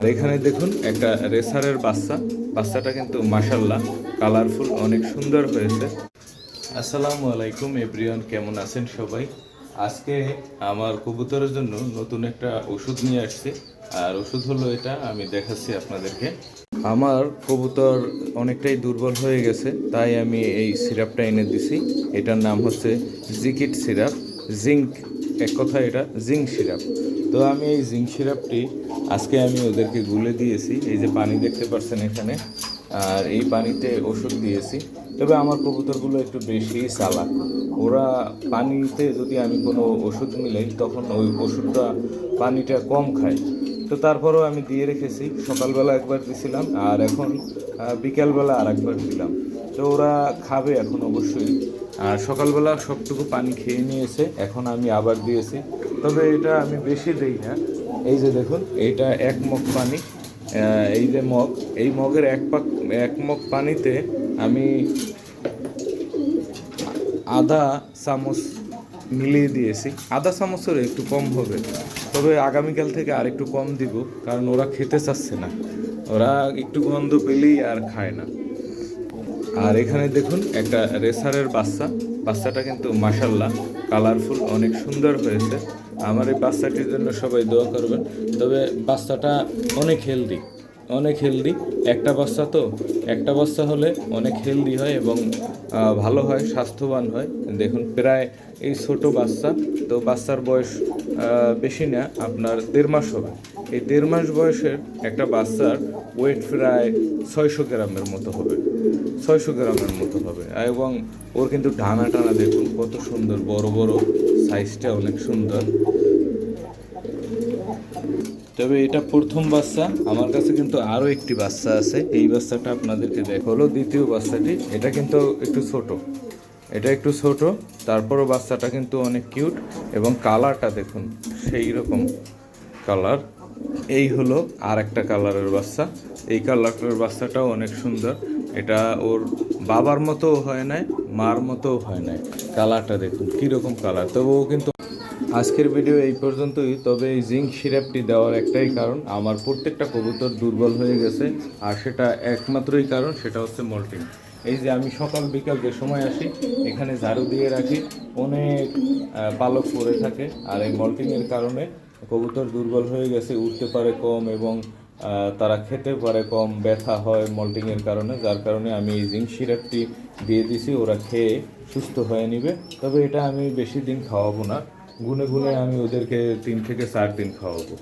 আর এখানে দেখুন একটা রেসারের বাচ্চাটা কিন্তু মাশাল্লাহ কালারফুল অনেক সুন্দর হয়েছে। আসসালামু আলাইকুম এভরিওয়ান, কেমন আছেন সবাই? আজকে আমার কবুতরের জন্য নতুন একটা ওষুধ নিয়ে আসছি। আর ওষুধ হলো এটা, আমি দেখাচ্ছি আপনাদেরকে। আমার কবুতর অনেকটাই দুর্বল হয়ে গেছে, তাই আমি এই সিরাপটা এনে দিছি। এটার নাম হচ্ছে জিকিট সিরাপ, জিঙ্ক, এক কথায় এটা জিঙ্ক সিরাপ। তো আমি এই জিঙ্ক সিরাপটি আজকে আমি ওদেরকে গুলে দিয়েছি। এই যে পানি দেখতে পাচ্ছেন এখানে, আর এই পানিতে ওষুধ দিয়েছি। তবে আমার কবুতরগুলো একটু বেশি চালাক। ওরা পানিতে যদি আমি কোনো ওষুধ মিলাই, তখন ওই ওষুধটা পানিটা কম খায়। তো তারপরেও আমি দিয়ে রেখেছি। সকালবেলা একবার দিছিলাম, আর এখন বিকালবেলা আর একবার দিলাম। তো ওরা খাবে এখন অবশ্যই। আর সকালবেলা সবটুকু পানি খেয়ে নিয়েছে, এখন আমি আবার দিয়েছি। তবে এটা আমি বেশি দেই না। এই যে দেখুন, এইটা 1 মগ পানি। এই যে মগ, এই মগের এক মগ পানিতে আমি আধা চামচ মিলিয়ে দিয়েছি। আধা চামচের একটু কম হবে, তবে আগামীকাল থেকে আর একটু কম দিব, কারণ ওরা খেতে চাচ্ছে না। ওরা একটু গন্ধ পেলেই আর খায় না। আর এখানে দেখুন একটা রেসারের বাচ্চাটা কিন্তু মাশাল্লাহ কালারফুল অনেক সুন্দর হয়েছে। আমার এই বাচ্চাটির জন্য সবাই দোয়া করবেন। তবে বাচ্চাটা অনেক হেলদি, অনেক হেলদি। একটা বাচ্চা হলে অনেক হেলদি হয় এবং ভালো হয়, স্বাস্থ্যবান হয়। দেখুন, প্রায় এই ছোট বাচ্চা, তো বাচ্চার বয়স বেশি না, আপনার 1.5 মাস হবে। এই 1.5 মাস বয়সের একটা বাচ্চার ওয়েট প্রায় 600 গ্রামের মতো হবে, 600 গ্রামের মতো হবে। এবং ওর কিন্তু ডানা টানা দেখুন কত সুন্দর, বড় বড়, সাইজটা অনেক সুন্দর। তবে এটা প্রথম বাচ্চা। আমার কাছে কিন্তু আরও একটি বাচ্চা আছে, এই বাচ্চাটা আপনাদেরকে হলো দ্বিতীয় বাচ্চাটি। এটা কিন্তু একটু ছোট, এটা একটু ছোট, তারপরও বাচ্চাটা কিন্তু অনেক কিউট। এবং কালারটা দেখুন, সেই রকম কালার। এই হলো আর একটা কালারের বাচ্চা। এই কালারের বাচ্চাটাও অনেক সুন্দর। এটা ওর বাবার মতোও হয় নাই, মার মতোও হয় নাই। কালারটা দেখুন কীরকম কালার। তবে ও কিন্তু আজকের ভিডিও এই পর্যন্তই। তবে এই জিঙ্ক সিরাপটি দেওয়ার একটাই কারণ, আমার প্রত্যেকটা কবুতর দুর্বল হয়ে গেছে। আর সেটা একমাত্রই কারণ, সেটা হচ্ছে মল্টিং। এই যে আমি সকাল বিকাল যে সময় আসি, এখানে ঝাড়ু দিয়ে রাখি, অনেক পালক পড়ে থাকে। আর এই মল্টিংয়ের কারণে কবুতর দুর্বল হয়ে গেছে, উঠতে পারে কম এবং তারা খেতে পারে কম, ব্যথা হয় মল্টিংয়ের কারণে। যার কারণে আমি এই জিঙ্ক সিরাপটি দিয়ে দিছি, ওরা খেয়ে সুস্থ হয়ে নিবে। তবে এটা আমি বেশি দিন খাওয়াবো না, গুনে গুনে আমি ওদেরকে 3 থেকে 4 দিন খাওয়াবো।